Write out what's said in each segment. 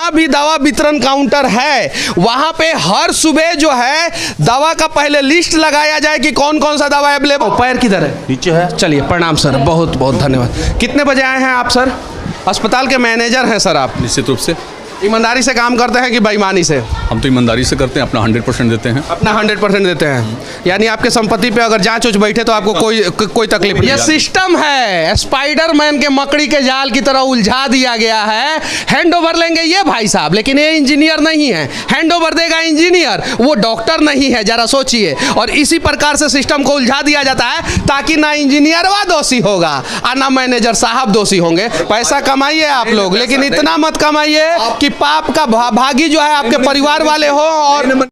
जहाँ भी दवा वितरण काउंटर है वहाँ पे हर सुबह जो है दवा का पहले लिस्ट लगाया जाए कि कौन कौन सा दवा अवेलेबल। पैर किधर है? नीचे है। चलिए, प्रणाम सर, बहुत बहुत धन्यवाद। कितने बजे आए हैं आप सर? अस्पताल के मैनेजर हैं सर आप? निश्चित रूप से। ईमानदारी से काम करते हैं कि बेईमानी से? हम तो ईमानदारी से करते हैं, अपना 100% देते हैं। अपना 100% देते हैं, यानी आपके संपत्ति पे अगर जांच बैठे तो आपको कोई तकलीफ नहीं। ये सिस्टम है, स्पाइडरमैन के मकड़ी के जाल की तरह उलझा दिया गया है। हैंड ओवर लेंगे ये भाई साहब, लेकिन ये इंजीनियर नहीं है। हैंड ओवर देगा इंजीनियर, वो डॉक्टर नहीं है, जरा सोचिए। और इसी प्रकार से सिस्टम को उलझा दिया जाता है ताकि ना इंजीनियरवा दोषी होगा और ना मैनेजर साहब दोषी होंगे। पैसा कमाइए आप लोग, लेकिन इतना मत कमाइए कि पाप का भागी जो है आपके परिवार वाले हो। और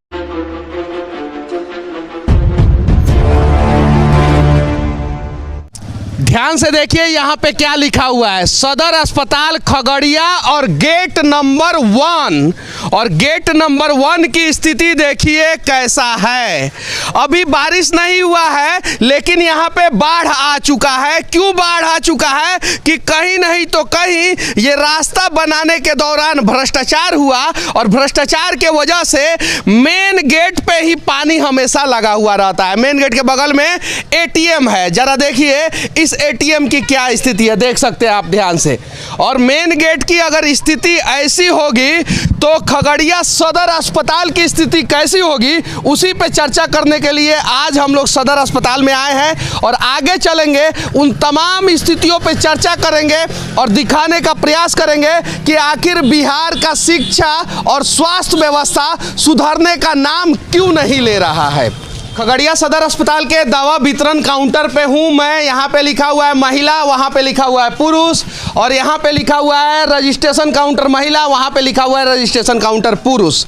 ध्यान से देखिए यहाँ पे क्या लिखा हुआ है, सदर अस्पताल खगड़िया और गेट नंबर 1। और गेट नंबर 1 की स्थिति देखिए कैसा है। अभी बारिश नहीं हुआ है लेकिन यहाँ पे बाढ़ आ चुका है। क्यों बाढ़ आ चुका है कि कहीं नहीं तो कहीं ये रास्ता बनाने के दौरान भ्रष्टाचार हुआ और भ्रष्टाचार के वजह से मेन गेट पे ही पानी हमेशा लगा हुआ रहता है। मेन गेट के बगल में एटीएम है, जरा देखिए इस एटीएम की क्या स्थिति है, देख सकते हैं आप ध्यान से। और मेन गेट की अगर स्थिति ऐसी होगी तो खगड़िया सदर अस्पताल की स्थिति कैसी होगी, उसी पे चर्चा करने के लिए आज हम लोग सदर अस्पताल में आए हैं और आगे चलेंगे, उन तमाम स्थितियों पे चर्चा करेंगे और दिखाने का प्रयास करेंगे कि आखिर बिहार का शिक्षा और स्वास्थ्य व्यवस्था सुधरने का नाम क्यों नहीं ले रहा है। खगड़िया सदर अस्पताल के दवा वितरण काउंटर पे हूँ मैं। यहाँ पे लिखा हुआ है महिला, वहाँ पे लिखा हुआ है पुरुष, और यहाँ पे लिखा हुआ है रजिस्ट्रेशन काउंटर महिला, वहाँ पे लिखा हुआ है रजिस्ट्रेशन काउंटर पुरुष।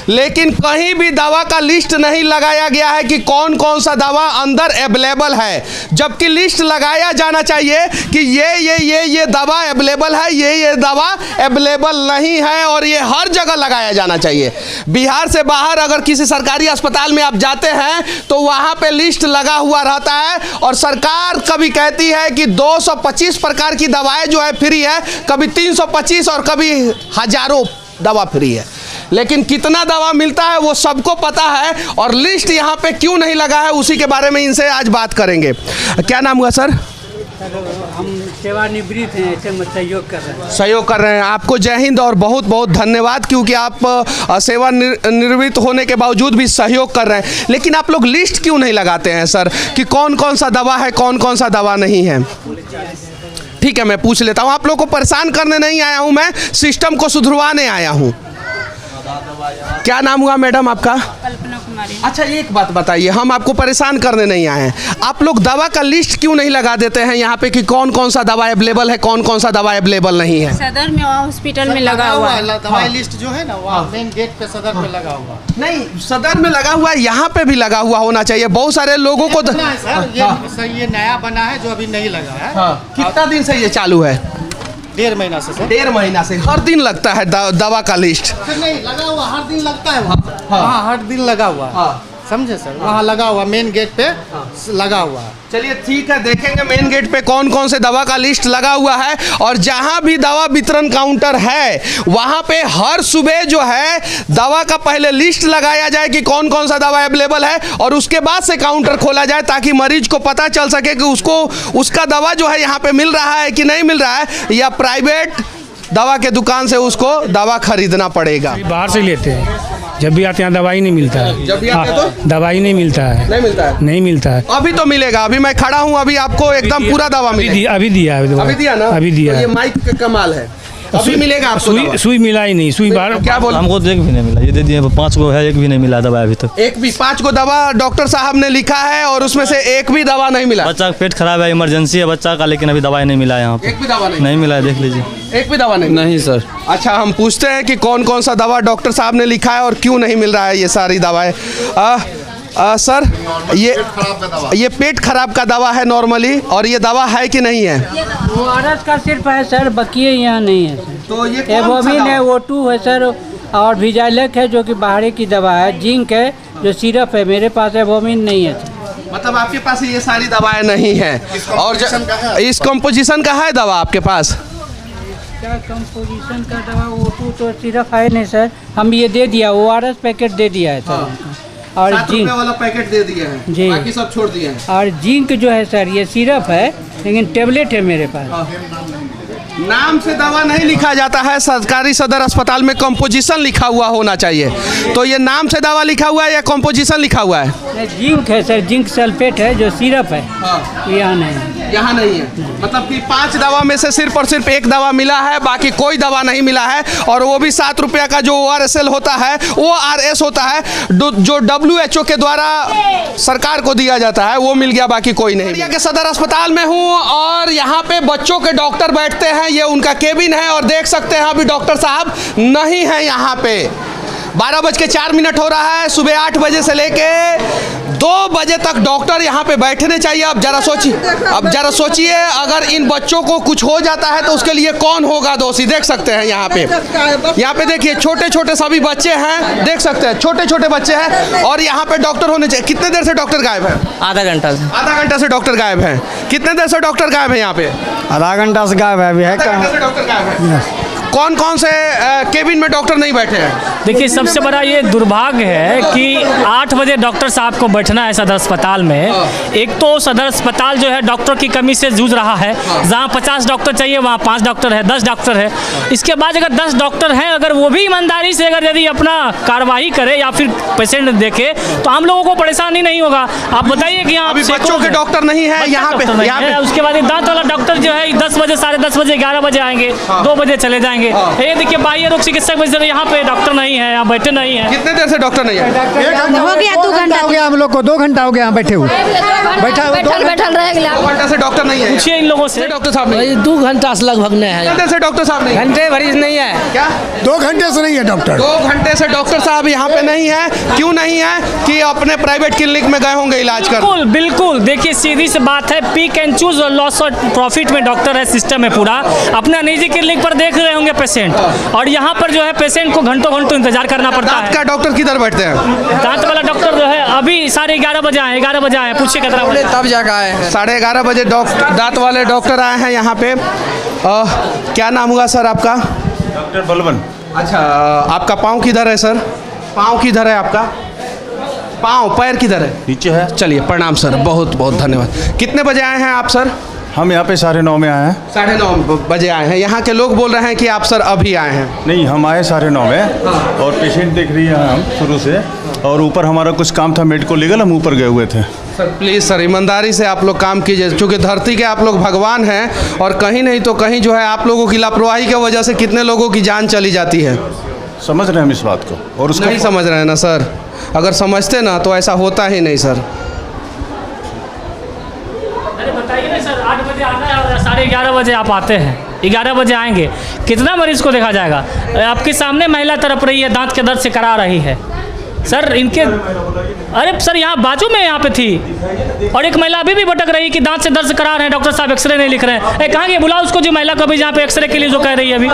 लेकिन कहीं भी दवा का लिस्ट नहीं लगाया गया है कि कौन कौन सा दवा अंदर अवेलेबल है, जबकि लिस्ट लगाया जाना चाहिए कि ये दवा अवेलेबल है, ये दवा अवेलेबल नहीं है, और ये हर जगह लगाया जाना चाहिए। बिहार से बाहर अगर किसी सरकारी अस्पताल में आप जाते हैं तो वहां पे लिस्ट लगा हुआ रहता है और सरकार कभी कहती है कि 225 प्रकार की दवाएं जो है फ्री है, कभी 325 और कभी हजारों दवा फ्री है। लेकिन कितना दवा मिलता है वो सबको पता है, और लिस्ट यहाँ पे क्यों नहीं लगा है उसी के बारे में इनसे आज बात करेंगे। क्या नाम हुआ सर? हम सेवानिवृत्त हैं, ऐसे में सहयोग कर रहे हैं। सहयोग कर रहे हैं, आपको जय हिंद और बहुत बहुत धन्यवाद, क्योंकि आप सेवानिवृत्त होने के बावजूद भी सहयोग कर रहे हैं। लेकिन आप लोग लिस्ट क्यों नहीं लगाते हैं सर कि कौन कौन सा दवा है, कौन कौन सा दवा नहीं है? ठीक है, मैं पूछ लेता हूँ। आप लोग को परेशान करने नहीं आया हूँ मैं, सिस्टम को सुधरवाने आया हूँ। क्या नाम हुआ मैडम आपका? कल्पना कुमारी। अच्छा, एक बात बताइए, हम आपको परेशान करने नहीं आए हैं, आप लोग दवा का लिस्ट क्यों नहीं लगा देते हैं यहाँ पे कि कौन कौन सा दवा अवेलेबल है, कौन कौन सा दवा अवेलेबल नहीं है? सदर में हॉस्पिटल में लगा हुआ है दवाई लिस्ट जो है ना, वहाँ मेन गेट पे सदर पे लगा हुआ। नहीं, सदर में लगा हुआ है, यहाँ पे भी लगा हुआ होना चाहिए। बहुत सारे लोगों को सर ये नया बना है जो अभी नहीं लगा है। कितना दिन से ये चालू है? 1.5 महीना से सर। 1.5 महीना से हर दिन लगता है दवा का लिस्ट? नहीं लगा हुआ, हर दिन लगता है वहाँ हर दिन लगा हुआ, समझे सर? वहाँ लगा हुआ, मेन गेट पे लगा हुआ है। चलिए ठीक है, देखेंगे मेन गेट पे कौन कौन से दवा का लिस्ट लगा हुआ है। और जहां भी दवा वितरण काउंटर है वहां पे हर सुबह जो है दवा का पहले लिस्ट लगाया जाए कि कौन कौन सा दवा अवेलेबल है, और उसके बाद से काउंटर खोला जाए ताकि मरीज को पता चल सके कि उसको उसका दवा जो है यहाँ पे मिल रहा है कि नहीं मिल रहा है, या प्राइवेट दवा के दुकान से उसको दवा खरीदना पड़ेगा। बाहर से लेते हैं, जब भी आते हैं दवाई नहीं मिलता है। जब भी आते तो दवाई नहीं मिलता है। नहीं मिलता है? नहीं मिलता है। अभी तो मिलेगा, अभी मैं खड़ा हूँ, अभी आपको एकदम पूरा दवा मिलेगा। अभी दिया है। अभी दिया ना? अभी दिया। तो ये माइक का कमाल है, अभी मिलेगा आपको। सुई मिला ही नहीं, सुई बाहर क्या बोल? हमको तो एक भी नहीं मिला, ये दे दिए 5 गो है, एक भी नहीं मिला दवा अभी तक। एक भी 5 गो दवा डॉक्टर साहब ने लिखा है और उसमें से एक भी दवा नहीं मिला। बच्चा का पेट खराब है, इमरजेंसी है बच्चा का, लेकिन अभी दवाई नहीं मिला है यहाँ पे। एक भी दवा नहीं मिला है, देख लीजिए। एक भी दवा नहीं? नहीं सर। अच्छा, हम पूछते हैं कि कौन कौन सा दवा डॉक्टर साहब ने लिखा है और क्यों नहीं मिल रहा है ये सारी दवाएं। सर, ये पेट खराब का दवा है नॉर्मली, और ये दवा है कि नहीं है? ORS का सिर्फ है सर, बकिए यहाँ नहीं है सर। तो ये एवोमिन है, O2 है सर, और विजाइलेक है जो कि बाहरी की दवा है, जिंक है जो सिरप है। मेरे पास एवोमिन नहीं है सर। मतलब आपके पास ये सारी दवाएं नहीं हैं, और इस कंपोजिशन का है दवा आपके पास? क्या कंपोजिशन का दवा O2 तो सिर्फ है नहीं सर, हम ये दे दिया ORS पैकेट दे दिया है सर उनको। और 7 रुपए वाला पैकेट दे दिया है जी। बाकी सब छोड़ दिए हैं। और जिंक जो है सर ये सिरप है, लेकिन टेबलेट है मेरे पास। नाम से दवा नहीं लिखा जाता है, सरकारी सदर अस्पताल में कंपोजिशन लिखा हुआ होना चाहिए। तो ये नाम से दवा लिखा हुआ है या कंपोजिशन लिखा हुआ है? ये जिंक है सर, जिंक सल्फेट है जो सिरप है, यहाँ नहीं है। यहाँ नहीं है, मतलब कि 5 दवा में से सिर्फ और सिर्फ 1 दवा मिला है, बाकी कोई दवा नहीं मिला है। और वो भी 7 रुपया का जो ORSL होता है, ORS होता है, जो WHO के द्वारा सरकार को दिया जाता है, वो मिल गया, बाकी कोई नहीं। इंडिया के सदर अस्पताल में हूँ और यहाँ पे बच्चों के डॉक्टर बैठते हैं, ये उनका केबिन है और देख सकते हैं अभी डॉक्टर साहब नहीं है यहाँ पे। 12:04 हो रहा है, सुबह 8 बजे से लेके 2 बजे तक डॉक्टर यहाँ पे बैठने चाहिए। अब जरा सोचिए अगर इन बच्चों को कुछ हो जाता है तो उसके लिए कौन होगा दोषी। देख सकते हैं यहाँ पे देखिए छोटे छोटे सभी बच्चे हैं, देख सकते हैं छोटे छोटे बच्चे हैं और यहाँ पे डॉक्टर होने चाहिए। कितने देर से डॉक्टर गायब है? आधा घंटा से डॉक्टर गायब है। कितने देर से डॉक्टर गायब है यहाँ पे? आधा घंटा से गायब है, अभी है आधा घंटा से डॉक्टर गायब है। कौन कौन से केबिन में डॉक्टर नहीं बैठे हैं? देखिए सबसे बड़ा ये दुर्भाग्य है कि 8 बजे डॉक्टर साहब को बैठना है सदर अस्पताल में। एक तो सदर अस्पताल जो है डॉक्टर की कमी से जूझ रहा है, जहाँ 50 डॉक्टर चाहिए वहाँ 5 डॉक्टर है, 10 डॉक्टर है। इसके बाद अगर 10 डॉक्टर हैं, अगर वो भी ईमानदारी से अगर यदि अपना कार्रवाई करे या फिर पेशेंट देखे तो हम लोगों को परेशानी नहीं होगा। आप बताइए कि यहाँ बच्चों के डॉक्टर नहीं है यहाँ पे। उसके बाद दांत वाला डॉक्टर जो है 10 बजे, 10:30 बजे, 11 बजे आएंगे, 2 बजे चले जाएंगे। ये देखिए बाह्य रोग चिकित्सक वैसे यहाँ पे डॉक्टर नहीं है, यहाँ बैठे नहीं है। कितने देर से डॉक्टर नहीं है? हो गया 2 घंटा हो गया, हम लोग को 2 घंटा हो गया यहाँ बैठे हुए। बैठल रह गया। 2 घंटा से डॉक्टर नहीं है। पूछिए इन लोगों से। डॉक्टर साहब नहीं, 2 घंटा से लगभग नहीं है। कितने देर से डॉक्टर साहब नहीं? घंटे भरी नहीं है क्या? 2 घंटे से नहीं है डॉक्टर। 2 घंटे से डॉक्टर साहब यहाँ पे नहीं है। क्यों नहीं है? कि अपने प्राइवेट क्लिनिक में गए होंगे इलाज कर। बिल्कुल बिल्कुल, देखिए सीधी सी बात है, पिक एंड चूज और लॉस और प्रॉफिट में डॉक्टर है, सिस्टम है पूरा। अपना निजी क्लिनिक पर देख रहे होंगे पेशेंट, और यहाँ पर जो है पेशेंट को घंटों घंटों इंतजार करना पड़ता है। दांत का डॉक्टर किधर बैठते हैं? दांत वाला डॉक्टर जो है अभी 11:30 बजे आए, 11 बजे आए, पूछिए कितना बजे तब जाकर आए हैं। 11:30 बजे दांत वाले डॉक्टर आए हैं यहाँ पे। क्या नाम हुआ सर आपका? डॉक्टर बलवन। अच्छा, आपका पाँव किधर है सर? पाँव किधर है आपका? पैर किधर है? नीचे है। चलिए प्रणाम सर, बहुत बहुत धन्यवाद। कितने बजे आए हैं आप सर? हम यहाँ पे 9:30 में आए हैं। 9:30 बजे आए हैं। यहाँ के लोग बोल रहे हैं कि आप सर अभी आए हैं। नहीं, हम आए 9:30 में और पेशेंट देख रही है हम शुरू से, और ऊपर हमारा कुछ काम था मेडिको लीगल, हम ऊपर गए हुए थे। सर प्लीज़ सर ईमानदारी से आप लोग काम कीजिए, क्योंकि धरती के आप लोग भगवान हैं और कहीं नहीं तो कहीं जो है आप लोगों की लापरवाही की वजह से कितने लोगों की जान चली जाती है। समझ रहे हैं हम इस बात को, और उसको नहीं समझ रहे हैं ना सर? अगर समझते ना तो ऐसा होता ही नहीं सर। अरे बताइए ना सर, 8 बजे आना है और 11:30 बजे आप आते हैं, 11 बजे आएंगे, कितना मरीज को देखा जाएगा? आपके सामने महिला तड़प रही है, दांत के दर्द से करा रही है सर। इनके अरे सर यहाँ बाजू में यहाँ पे थी, और एक महिला अभी भी भटक रही है कि दांत से दर्द से करा रहे हैं, डॉक्टर साहब एक्सरे नहीं लिख रहे हैं। कहाँ गए? बुलाओ उसको, जो महिला को भी जहाँ पे एक्सरे के लिए जो कह रही है, अभी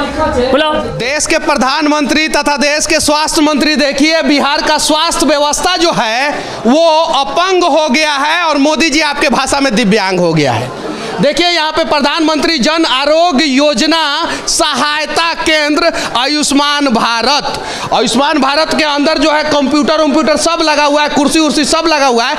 बुलाओ। देश के प्रधानमंत्री तथा देश के स्वास्थ्य मंत्री, देखिए बिहार का स्वास्थ्य व्यवस्था जो है वो अपंग हो गया है और मोदी जी आपके भाषा में दिव्यांग हो गया है। देखिए यहाँ पे प्रधानमंत्री जन आरोग्य योजना सहायता केंद्र आयुष्मान भारत के अंदर जो है कंप्यूटर सब लगा हुआ है, कुर्सी सब लगा हुआ है,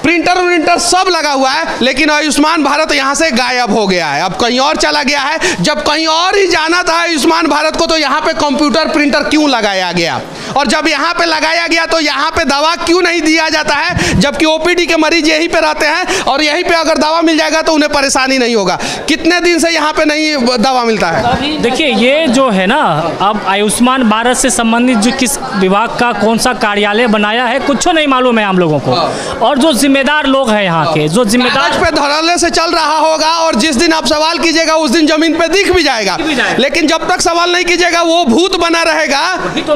प्रिंटर सब लगा हुआ है, लेकिन आयुष्मान भारत यहाँ से गायब हो गया है। अब कहीं और चला गया है। जब कहीं और ही जाना था आयुष्मान भारत को तो यहाँ पे कंप्यूटर प्रिंटर क्यों लगाया गया? और जब यहाँ पे लगाया गया तो यहाँ पे दवा क्यों नहीं दिया जाता है? जबकि ओपीडी के मरीज यहीं पे रहते हैं और यहीं पे अगर दवा मिल जाएगा तो उन्हें परेशानी नहीं होगा। कितने दिन से यहाँ पे नहीं दवा मिलता है? देखिए ये जो है ना, अब आयुष्मान भारत से संबंधित जो किस विभाग का कौन सा कार्यालय बनाया है कुछ नहीं मालूम है हम लोगों को, और जो जिम्मेदार लोग हैं यहाँ के, जो जिम्मेदार पे धड़ल्ले से चल रहा होगा और जिस दिन आप सवाल कीजिएगा उस दिन जमीन पे दिख भी जाएगा, लेकिन जब तक सवाल नहीं कीजिएगा वो भूत बना रहेगा।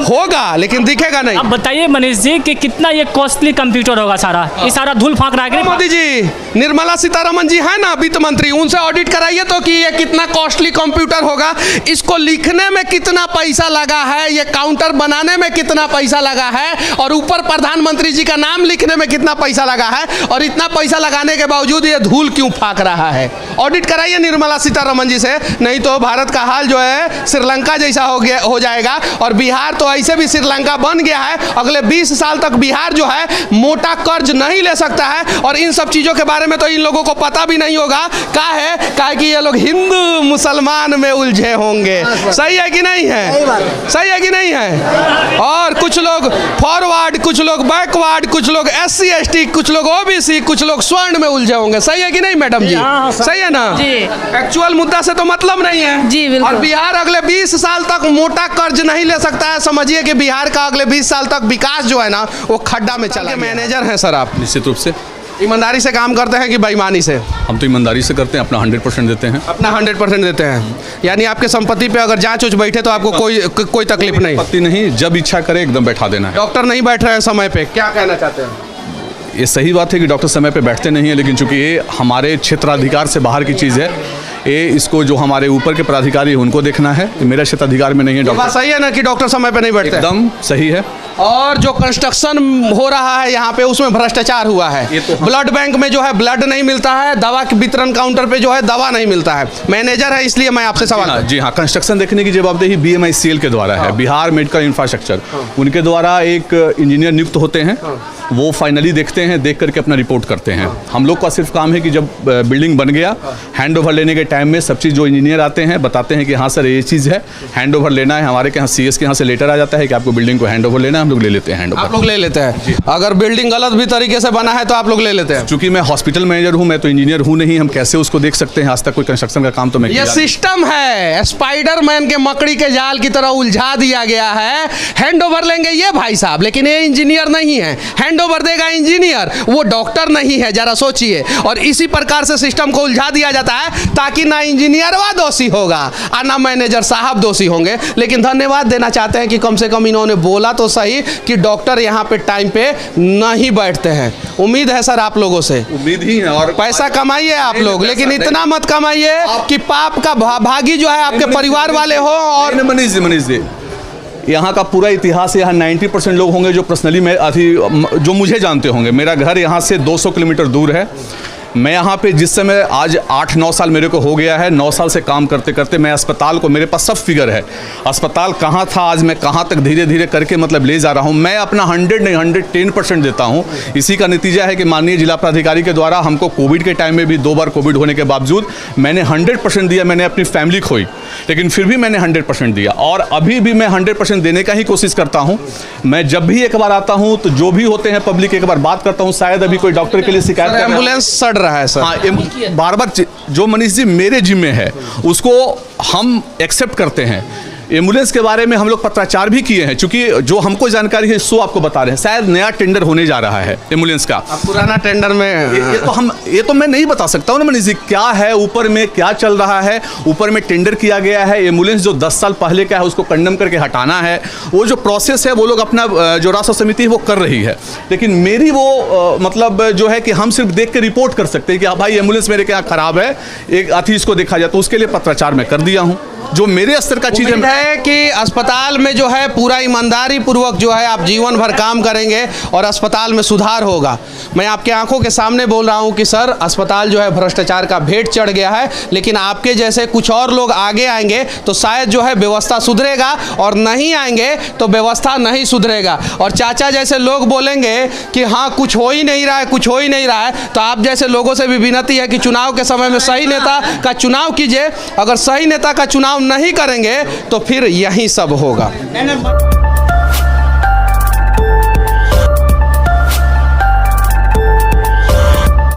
होगा लेकिन दिखेगा नहीं। अब बताइए मनीष जी कि कितना ये कॉस्टली कंप्यूटर होगा सारा, ये सारा धूल फांक रहा है कि नहीं? मोदी जी, निर्मला सीतारमण जी है ना वित्त मंत्री, उनसे ऑडिट कराइए तो कि ये कितना कॉस्टली कंप्यूटर होगा, इसको लिखने में कितना पैसा लगा है, ये काउंटर बनाने में कितना पैसा लगा है, और ऊपर प्रधानमंत्री जी का नाम लिखने में कितना पैसा लगा है, और इतना पैसा लगाने के बावजूद ये धूल क्यों फांक रहा है। ऑडिट कराइए निर्मला सीतारमण जी से, नहीं तो भारत का हाल जो है श्रीलंका जैसा हो जाएगा। और बिहार तो ऐसे भी श्रीलंका बन गया है, अगले 20 साल तक बिहार जो है मोटा कर्ज नहीं ले सकता है। और इन सब चीज़ों के बारे में तो इन लोगों को पता भी नहीं होगा। काहे कि ये लोग हिंदू मुसलमान में उलझे होंगे। सही है कि नहीं है? सही है कि नहीं है? और कुछ लोग फॉरवर्ड, कुछ लोग बैकवर्ड, कुछ लोग SC ST, कुछ लोग OBC, कुछ लोग स्वर्ण में उलझे होंगे। सही है कि नहीं मैडम जी? सही है ना? एक्चुअल मुद्दा से तो मतलब नहीं है जी, बिल्कुल। और बिहार अगले 20 साल तक मोटा कर्ज नहीं ले सकता है। समझिए कि बिहार का अगले 20 साल तक विकास जो है ना वो खड्डा में चला। मैनेजर हैं सर आप, निश्चित रूप से ईमानदारी से काम करते हैं कि बेईमानी से? हम तो ईमानदारी से करते हैं, अपना 100% देते हैं। अपना 100% देते हैं, यानी आपके संपत्ति पे अगर जांच बैठे तो आपको कोई तकलीफ नहीं? पत्ती नहीं, जब इच्छा करे एकदम बैठा देना है। डॉक्टर नहीं बैठ रहे हैं समय पे, क्या कहना चाहते हैं? ये सही बात है कि डॉक्टर समय पे बैठते नहीं है, लेकिन चूंकि ये हमारे क्षेत्राधिकार से बाहर की चीज़ है, ये इसको जो हमारे ऊपर के पदाधिकारी हैं उनको देखना है। ये मेरा क्षेत्राधिकार में नहीं है। बात सही है ना कि डॉक्टर समय पे नहीं बैठते? एकदम सही है। और जो कंस्ट्रक्शन हो रहा है यहाँ पे उसमें भ्रष्टाचार हुआ है। ब्लड बैंक में जो है ब्लड नहीं मिलता है, दवा के वितरण काउंटर पे जो है दवा नहीं मिलता है। मैनेजर है इसलिए मैं आपसे सवाल। जी हाँ, कंस्ट्रक्शन देखने की जवाबदेही BMICL के द्वारा है, बिहार मेडिकल इंफ्रास्ट्रक्चर। उनके द्वारा एक इंजीनियर नियुक्त होते हैं, वो फाइनली देखते हैं, देख करके अपना रिपोर्ट करते हैं। हम लोग का सिर्फ काम है कि जब बिल्डिंग बन गया, हैंड ओवर लेने के टाइम में सब चीज़ जो इंजीनियर आते हैं बताते हैं कि हाँ सर ये चीज़ है, हैंड ओवर लेना है। हमारे के यहाँ CS के यहाँ से लेटर आ जाता है कि आपको बिल्डिंग को हैंड ओवर लेना है, हम लोग ले लेते हैं हैंड ओवर। आप लोग ले लेते हैं? अगर बिल्डिंग गलत भी तरीके से बना है तो आप लोग ले लेते हैं? चूंकि मैं हॉस्पिटल मैनेजर हूँ, मैं तो इंजीनियर हूँ नहीं, हम कैसे उसको देख सकते हैं? आज तक कोई कंस्ट्रक्शन का काम तो मैं ये सिस्टम है, स्पाइडरमैन के मकड़ी के जाल की तरह उलझा दिया गया है। हैंड ओवर लेंगे ये भाई साहब, लेकिन ये इंजीनियर नहीं है। हैंड ओवर देगा इंजीनियर, वो डॉक्टर नहीं है, जरा सोचिए। और इसी प्रकार से सिस्टम को उलझा दिया जाता है ताकि ना इंजीनियरवा दोषी होगा और ना मैनेजर साहब दोषी होंगे। लेकिन धन्यवाद देना चाहते हैं कि कम से कम इन्होंने बोला तो सही कि डॉक्टर यहाँ पे टाइम पे नहीं बैठते हैं। उम्मीद है सर आप लोगों से, उम्मीद ही है। और पैसा कमाइए आप लोग, लेकिन इतना मत कमाइए कि पाप का भागी जो है आपके परिवार वाले हो। और मनीष जी, यहाँ का पूरा इतिहास है। यहाँ 90% लोग होंगे जो पर्सनली जो मुझे जानते होंगे। मेरा घर यहाँ से 200 किलोमीटर दूर है। मैं यहाँ पे जिस समय आज 8-9 साल मेरे को हो गया है, 9 साल से काम करते करते मैं अस्पताल को, मेरे पास सब फिगर है, अस्पताल कहाँ था आज मैं कहाँ तक धीरे धीरे करके मतलब ले जा रहा हूँ। मैं अपना 100 नहीं 110% देता हूँ। इसी का नतीजा है कि माननीय जिला प्राधिकारी के द्वारा हमको कोविड के टाइम में भी 2 बार कोविड होने के बावजूद मैंने 100% दिया। मैंने अपनी फैमिली खोई, लेकिन फिर भी मैंने 100% दिया और अभी भी मैं 100% देने का ही कोशिश करता हूँ। मैं जब भी एक बार आता हूँ तो जो भी होते हैं पब्लिक एक बार बात करता हूँ। शायद अभी कोई डॉक्टर के लिए शिकायत, एम्बुलेंस सड़ रहा है सर। हाँ, बार बार जो मनीष जी मेरे जिम्मे है उसको हम एक्सेप्ट करते हैं। एम्बुलेंस के बारे में हम लोग पत्राचार भी किए हैं, क्योंकि जो हमको जानकारी है सो आपको बता रहे हैं। शायद नया टेंडर होने जा रहा है एम्बुलेंस का। पुराना टेंडर में ये तो मैं नहीं बता सकता हूँ ना मनीष जी, क्या है ऊपर में क्या चल रहा है। ऊपर में टेंडर किया गया है, एम्बुलेंस जो 10 साल पहले का है उसको कंडेम करके हटाना है। वो जो प्रोसेस है वो लोग अपना जो राष्ट्र समिति है वो कर रही है, लेकिन मेरी वो मतलब जो है कि हम सिर्फ देख के रिपोर्ट कर सकते हैं कि हाँ भाई एम्बुलेंस मेरे क्या खराब है, एक अथी इसको देखा जाए। तो उसके लिए पत्राचार मैं कर दिया हूँ। जो मेरे स्तर का चीज़ है कि अस्पताल में जो है पूरा ईमानदारी पूर्वक जो है आप जीवन भर काम करेंगे और अस्पताल में सुधार होगा। मैं आपके आंखों के सामने बोल रहा हूं कि सर अस्पताल जो है भ्रष्टाचार का भेंट चढ़ गया है, लेकिन आपके जैसे कुछ और लोग आगे आएंगे तो शायद जो है व्यवस्था सुधरेगा, और नहीं आएंगे तो व्यवस्था नहीं सुधरेगा। और चाचा जैसे लोग बोलेंगे कि हाँ कुछ हो ही नहीं रहा है, कुछ हो ही नहीं रहा है, तो आप जैसे लोगों से भी विनती है कि चुनाव के समय में सही नेता का चुनाव कीजिए। अगर सही नेता का चुनाव नहीं करेंगे तो फिर यही सब होगा।